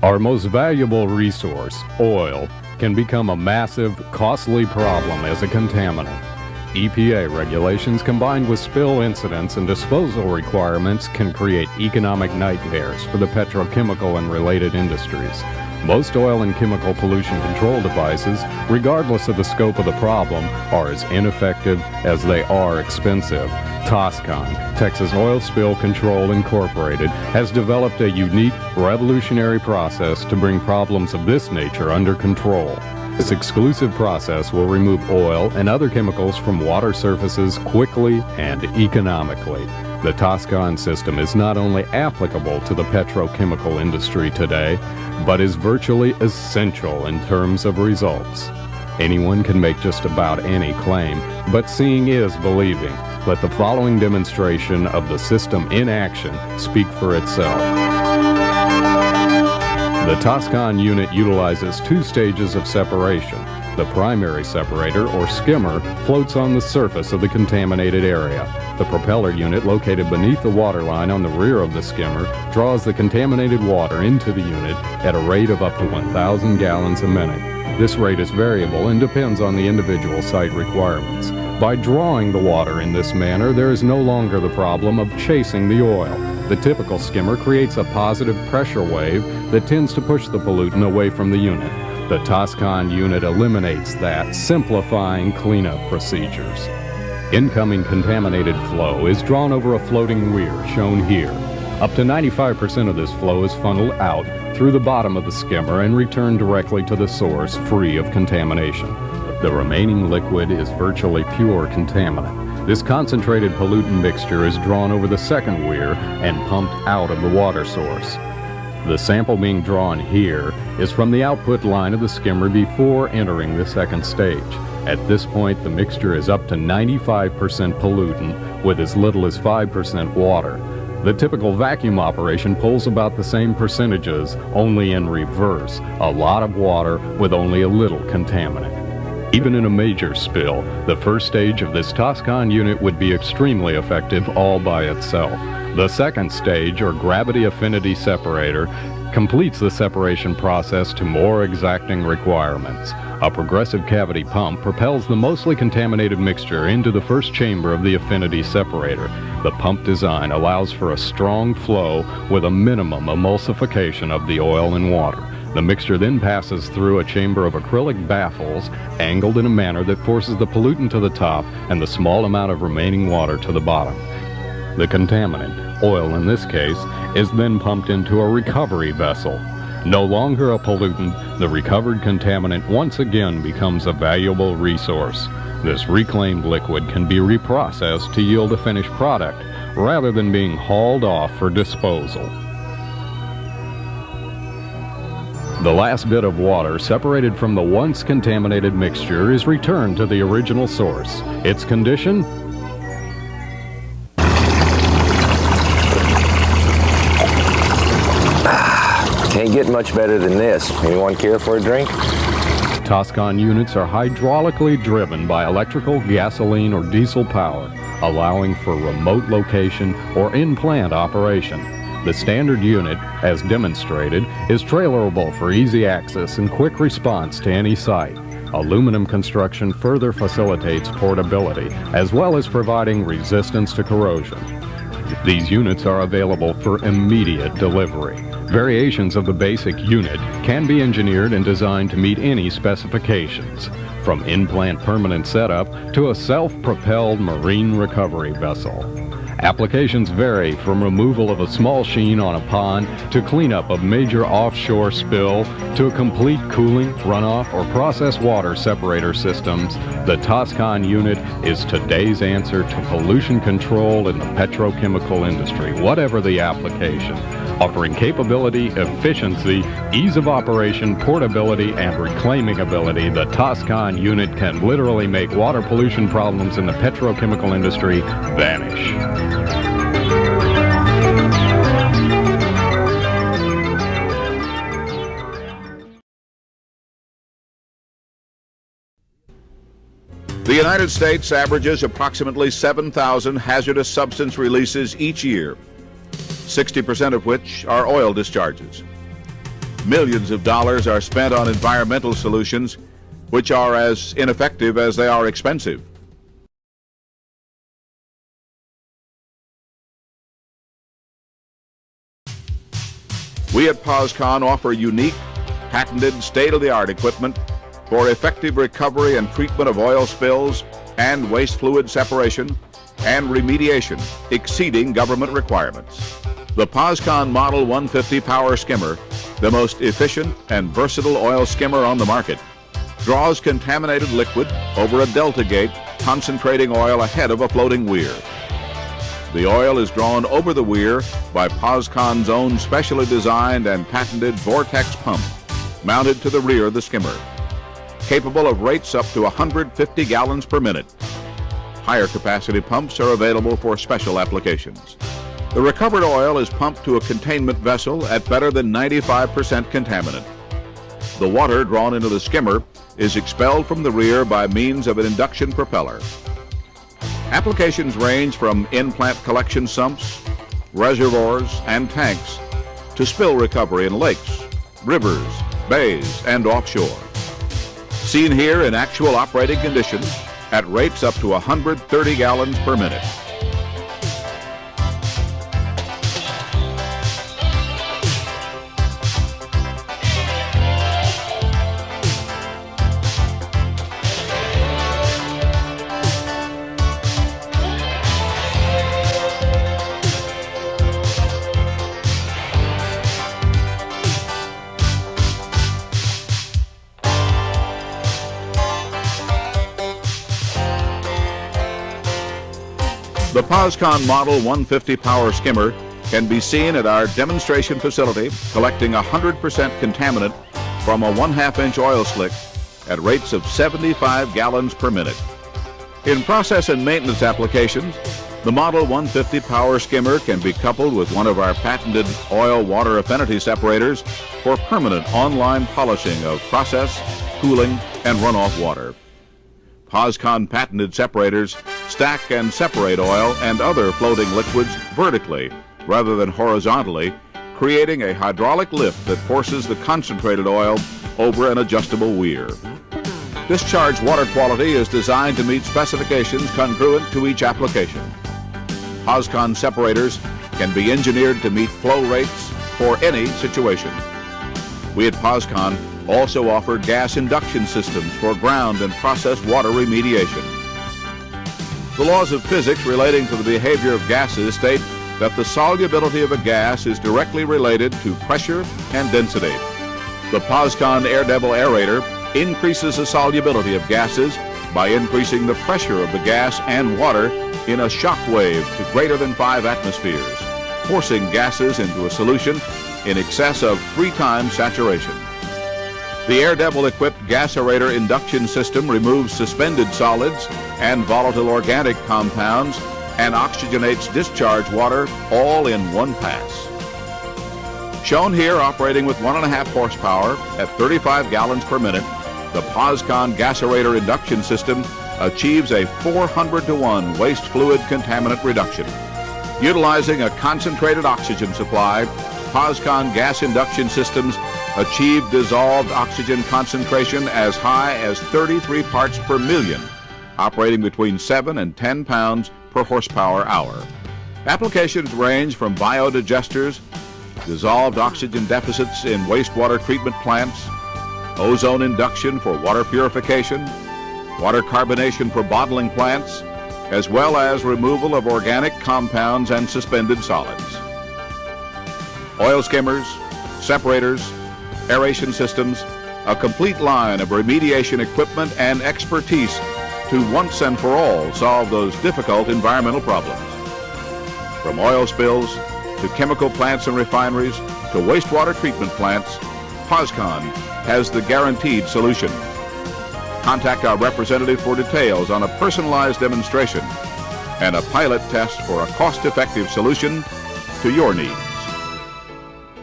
Our most valuable resource, oil, can become a massive, costly problem as a contaminant. EPA regulations combined with spill incidents and disposal requirements can create economic nightmares for the petrochemical and related industries. Most oil and chemical pollution control devices, regardless of the scope of the problem, are as ineffective as they are expensive. TOSCON, Texas Oil Spill Control Incorporated, has developed a unique, revolutionary process to bring problems of this nature under control. This exclusive process will remove oil and other chemicals from water surfaces quickly and economically. The TOSCON system is not only applicable to the petrochemical industry today, but is virtually essential in terms of results. Anyone can make just about any claim, but seeing is believing. Let the following demonstration of the system in action speak for itself. The TOSCON unit utilizes two stages of separation. The primary separator, or skimmer, floats on the surface of the contaminated area. The propeller unit, located beneath the waterline on the rear of the skimmer, draws the contaminated water into the unit at a rate of up to 1,000 gallons a minute. This rate is variable and depends on the individual site requirements. By drawing the water in this manner, there is no longer the problem of chasing the oil. The typical skimmer creates a positive pressure wave that tends to push the pollutant away from the unit. The TOSCON unit eliminates that, simplifying cleanup procedures. Incoming contaminated flow is drawn over a floating weir, shown here. Up to 95% of this flow is funneled out through the bottom of the skimmer and returned directly to the source, free of contamination. The remaining liquid is virtually pure contaminant. This concentrated pollutant mixture is drawn over the second weir and pumped out of the water source. The sample being drawn here is from the output line of the skimmer before entering the second stage. At this point, the mixture is up to 95% pollutant with as little as 5% water. The typical vacuum operation pulls about the same percentages, only in reverse, a lot of water with only a little contaminant. Even in a major spill, the first stage of this TOSCON unit would be extremely effective all by itself. The second stage, or gravity affinity separator, completes the separation process to more exacting requirements. A progressive cavity pump propels the mostly contaminated mixture into the first chamber of the affinity separator. The pump design allows for a strong flow with a minimum emulsification of the oil and water. The mixture then passes through a chamber of acrylic baffles, angled in a manner that forces the pollutant to the top and the small amount of remaining water to the bottom. The contaminant, oil in this case, is then pumped into a recovery vessel. No longer a pollutant, the recovered contaminant once again becomes a valuable resource. This reclaimed liquid can be reprocessed to yield a finished product, rather than being hauled off for disposal. The last bit of water separated from the once contaminated mixture is returned to the original source. Its condition? Can't get much better than this. Anyone care for a drink? TOSCON units are hydraulically driven by electrical, gasoline, or diesel power, allowing for remote location or in-plant operation. The standard unit, as demonstrated, is trailerable for easy access and quick response to any site. Aluminum construction further facilitates portability, as well as providing resistance to corrosion. These units are available for immediate delivery. Variations of the basic unit can be engineered and designed to meet any specifications, from inPlant permanent setup to a self-propelled marine recovery vessel. Applications vary from removal of a small sheen on a pond to cleanup of major offshore spill to a complete cooling, runoff, or process water separator systems. The TOSCON unit is today's answer to pollution control in the petrochemical industry, whatever the application. Offering capability, efficiency, ease of operation, portability, and reclaiming ability, the TOSCON unit can literally make water pollution problems in the petrochemical industry vanish. The United States averages approximately 7,000 hazardous substance releases each year, 60% of which are oil discharges. Millions of dollars are spent on environmental solutions which are as ineffective as they are expensive. We at POSCON offer unique, patented, state-of-the-art equipment for effective recovery and treatment of oil spills and waste fluid separation and remediation exceeding government requirements. The POSCON Model 150 Power Skimmer, the most efficient and versatile oil skimmer on the market, draws contaminated liquid over a delta gate, concentrating oil ahead of a floating weir. The oil is drawn over the weir by POSCON's own specially designed and patented vortex pump mounted to the rear of the skimmer, capable of rates up to 150 gallons per minute. Higher capacity pumps are available for special applications. The recovered oil is pumped to a containment vessel at better than 95% contaminant. The water drawn into the skimmer is expelled from the rear by means of an induction propeller. Applications range from inPlant collection sumps, reservoirs, and tanks to spill recovery in lakes, rivers, bays, and offshore. Seen here in actual operating conditions at rates up to 130 gallons per minute. The POSCON Model 150 Power Skimmer can be seen at our demonstration facility collecting 100% contaminant from a 1/2-inch oil slick at rates of 75 gallons per minute. In process and maintenance applications, the Model 150 Power Skimmer can be coupled with one of our patented oil-water affinity separators for permanent online polishing of process, cooling, and runoff water. POSCON patented separators stack and separate oil and other floating liquids vertically rather than horizontally, creating a hydraulic lift that forces the concentrated oil over an adjustable weir. Discharge water quality is designed to meet specifications congruent to each application. POSCON separators can be engineered to meet flow rates for any situation. We at POSCON also offer gas induction systems for ground and process water remediation. The laws of physics relating to the behavior of gases state that the solubility of a gas is directly related to pressure and density. The POSCON Air Devil aerator increases the solubility of gases by increasing the pressure of the gas and water in a shock wave to greater than 5 atmospheres, forcing gases into a solution in excess of 3 times saturation. The Air Devil equipped gas aerator induction system removes suspended solids and volatile organic compounds and oxygenates discharge water all in one pass. Shown here operating with 1.5 horsepower at 35 gallons per minute, the POSCON gas aerator induction system achieves a 400-to-1 waste fluid contaminant reduction. Utilizing a concentrated oxygen supply, POSCON gas induction systems achieve dissolved oxygen concentration as high as 33 parts per million, operating between 7 and 10 pounds per horsepower hour. Applications range from biodigesters, dissolved oxygen deficits in wastewater treatment plants, ozone induction for water purification, water carbonation for bottling plants, as well as removal of organic compounds and suspended solids. Oil skimmers, separators, aeration systems, a complete line of remediation equipment and expertise to once and for all solve those difficult environmental problems. From oil spills to chemical plants and refineries to wastewater treatment plants, POSCON has the guaranteed solution. Contact our representative for details on a personalized demonstration and a pilot test for a cost-effective solution to your needs.